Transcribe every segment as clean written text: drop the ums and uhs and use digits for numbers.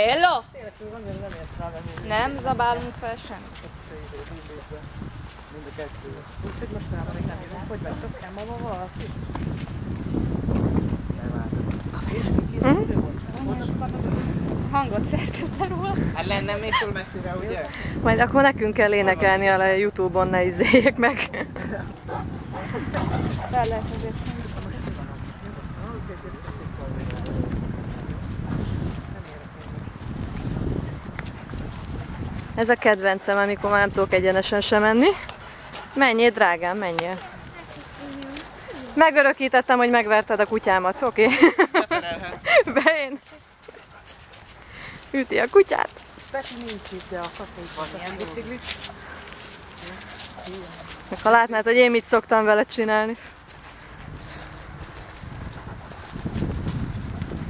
Hello! Nem zabálunk fel semmit. Mind a kettő. Úgyhogy mostanában még nem jövünk. Hogy vagytok? Elmama valaki? Hangot szerkezte róla. Hát lenne még túl messzire, ugye? Majd akkor nekünk kell énekelni a Youtube-on, ne izzéljék meg. Fel lehet azért. Ez a kedvencem, amikor már nem tudok egyenesen sem menni. Menjél, drágám, menjél. Megörökítettem, hogy megverted a kutyámat, oké? Be én. Üti a kutyát. Peti nincs itt, de a kakai van ilyen biciklit. Ha látnád, hogy én mit szoktam vele csinálni.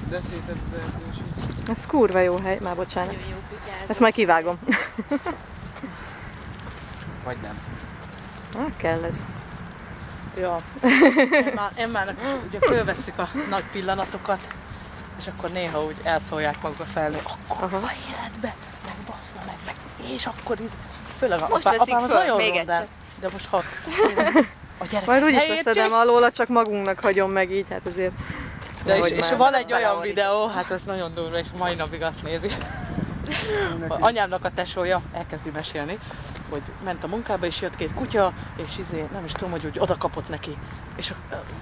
De szét ez az erdős. Ez kurva jó hely, már bocsánat. Ezt majd kivágom. Vagy nem. Kell ez. Ja. Emmának ugye fölvesszük a nagy pillanatokat, és akkor néha úgy elszólják magukba fel, hogy akkor a életbe, meg bassza meg, és akkor így. Főleg Most veszik apám az föl, nagyon még rondál. egyszer. De most ha a gyerek Majd úgyis helyét veszedem alóla, csak magunknak hagyom meg így, hát azért. de nehogy és már. van egy olyan videó, hát ez nagyon durva, és mai napig azt nézi. Anyámnak a tesója elkezdi mesélni, hogy ment a munkába, és jött két kutya, és nem is tudom, hogy oda kapott neki. És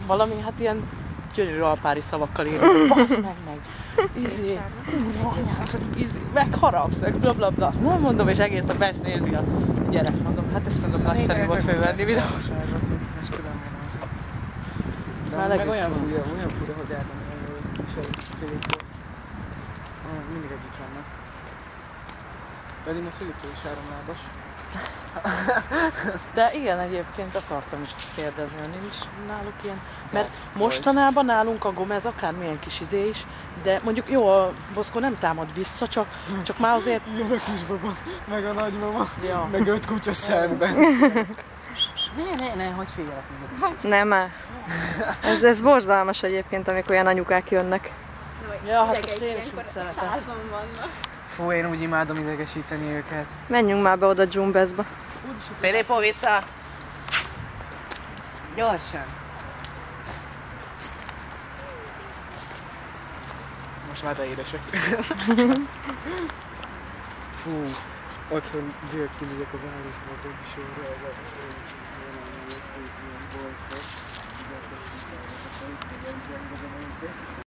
valami, hát ilyen gyönyörű alpári szavakkal ír, basz meg, megharapsz, meg blablabla. Nem mondom, és egész a best nézi a gyerek, mondom, hát ezt mondom, nagyszerű volt fölvenni videót. Meg olyan fura, hogy mindig együtt vannak. Pedig a Filipő is háromlábas. De igen, egyébként akartam is kérdezni, hogy nincs náluk ilyen. Mert mostanában nálunk a Gomez akármilyen kis izé is, de mondjuk jó, a Boszkó nem támad vissza, csak már azért... Jön a kisbaba, meg a nagymama, Ja. meg 5 kutya szemben. Ne, hogy figyelek meg. Nem már. Ez borzalmas egyébként, amikor olyan anyukák jönnek. Ja, hát azt én is úgy szeretem. Fú, én úgy imádom idegesíteni őket. Menjünk már be oda Jumbezba. Filippo, vissza! Gyorsan! Most már de édesek. Fú, otthon direkt kimegyek a városba, hogy is óra ez a